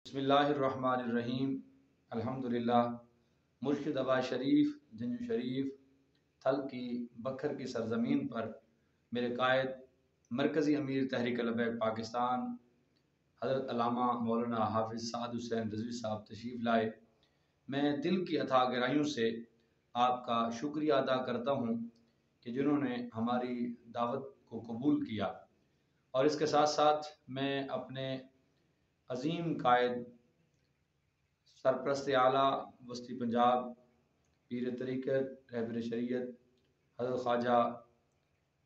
बिस्मिल्लाहिर्रहमानिर्रहीम। अल्हम्दुलिल्लाह। मुर्शिदाबाद शरीफ, जंजू शरीफ, थल की बखर की सरजमीन पर मेरे कायद मरकज़ी अमीर तहरीक लबैक पाकिस्तान हज़रत अल्लामा मौलाना हाफिज़ साद हुसैन रिज़वी साहब तशरीफ़ लाए। मैं दिल की अथाह गहराइयों से आपका शुक्रिया अदा करता हूँ कि जिन्होंने हमारी दावत को कबूल किया, और इसके साथ साथ मैं अपने अज़ीम कायद सरपरस्त आला वस्ती पंजाब पीर तरीक़त रहबर शरीयत हज़रत ख्वाजा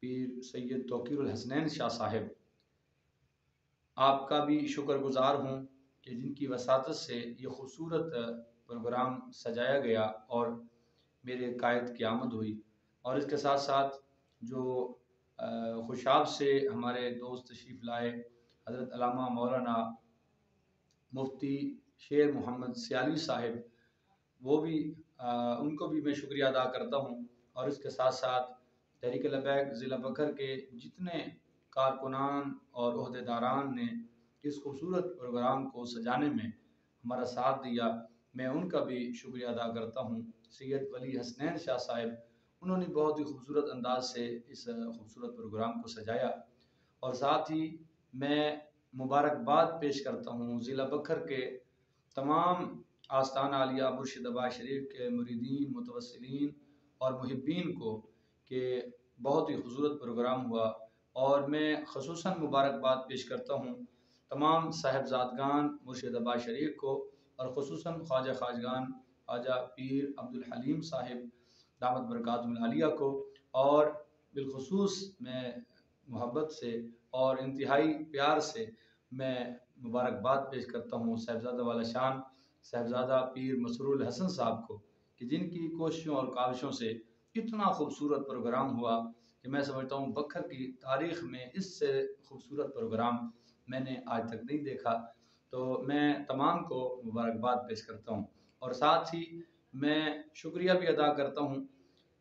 पीर सैयद तौक़ीरुल हसनैन शाह साहिब, आपका भी शुक्रगुज़ार हूँ कि जिनकी वसातत से ये खूबसूरत प्रोग्राम सजाया गया और मेरे कायद की आमद हुई। और इसके साथ साथ जो खुशाब से हमारे दोस्त तशरीफ़ लाए हज़रत अल्लामा मौलाना मुफ्ती शेर मोहम्मद सियाली साहिब, वो भी उनको भी मैं शुक्रिया अदा करता हूँ। और इसके साथ साथ तहरीक लबैक ज़िला बकर के जितने कारकुनान और ओहदेदारान ने इस खूबसूरत प्रोग्राम को सजाने में हमारा साथ दिया, मैं उनका भी शुक्रिया अदा करता हूँ। सैयद वली हसनैन शाह साहिब, उन्होंने बहुत ही खूबसूरत अंदाज से इस खूबसूरत प्रोग्राम को सजाया। और साथ ही मैं मुबारकबाद पेश करता हूँ ज़िला बकर के तमाम आस्ताना आलिया मुर्शिदाबाद शरीफ के मुरीदीन, मुतवस्सिलीन और मुहिब्बीन को कि बहुत ही खूबसूरत प्रोग्राम हुआ। और मैं ख़ुसूसन मुबारकबाद पेश करता हूँ तमाम साहिबजादगान मुर्शिदाबाद शरीफ को, और ख़ुसूसन ख्वाजा खाजगान ख्वाजा पीर अब्दुल हलीम साहिब दामत बरकातुहुल आलिया को। और बिलखुसूस मैं मोहब्बत से और इंतहाई प्यार से मैं मुबारकबाद पेश करता हूँ साहिबजादा वाला शान साहिबजादा पीर मसरूर हसन साहब को, कि जिनकी कोशिशों और काविशों से इतना खूबसूरत प्रोग्राम हुआ कि मैं समझता हूँ बखर की तारीख़ में इससे खूबसूरत प्रोग्राम मैंने आज तक नहीं देखा। तो मैं तमाम को मुबारकबाद पेश करता हूँ। और साथ ही मैं शुक्रिया भी अदा करता हूँ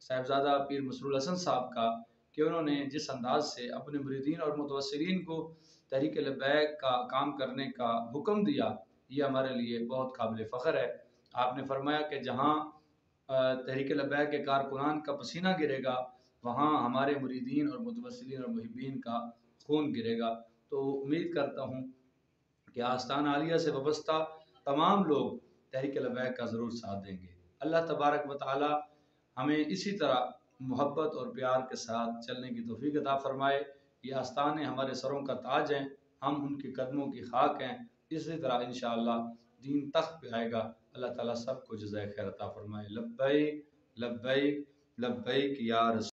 साहिबजादा पीर मसरूर हसन साहब का कि उन्होंने जिस अंदाज से अपने मुरीदीन और मुतवस्सिलीन को तहरीक लबैक का काम करने का हुक्म दिया, ये हमारे लिए बहुत काबिल फ़ख्र है। आपने फरमाया कि जहाँ तहरीक लबैक के कारकुनान का पसीना गिरेगा, वहाँ हमारे मुरीदीन और मुतवस्सिलीन और मुहिब्बीन का खून गिरेगा। तो उम्मीद करता हूँ कि आस्ताना आलिया से वाबस्ता तमाम लोग तहरीक लबैक का ज़रूर साथ देंगे। अल्लाह तबारक व तआला हमें इसी तरह मोहब्बत और प्यार के साथ चलने की तौफीक अता फ़रमाए। ये आस्ताने हमारे सरों का ताज हैं, हम उनके कदमों की खाक हैं। इसी तरह इंशाअल्लाह दीन तख्त पे आएगा। अल्लाह ताला सबको जज़ाए खैर अता फ़रमाए। लब्बैक लब्बैक लब्बैक या रसूल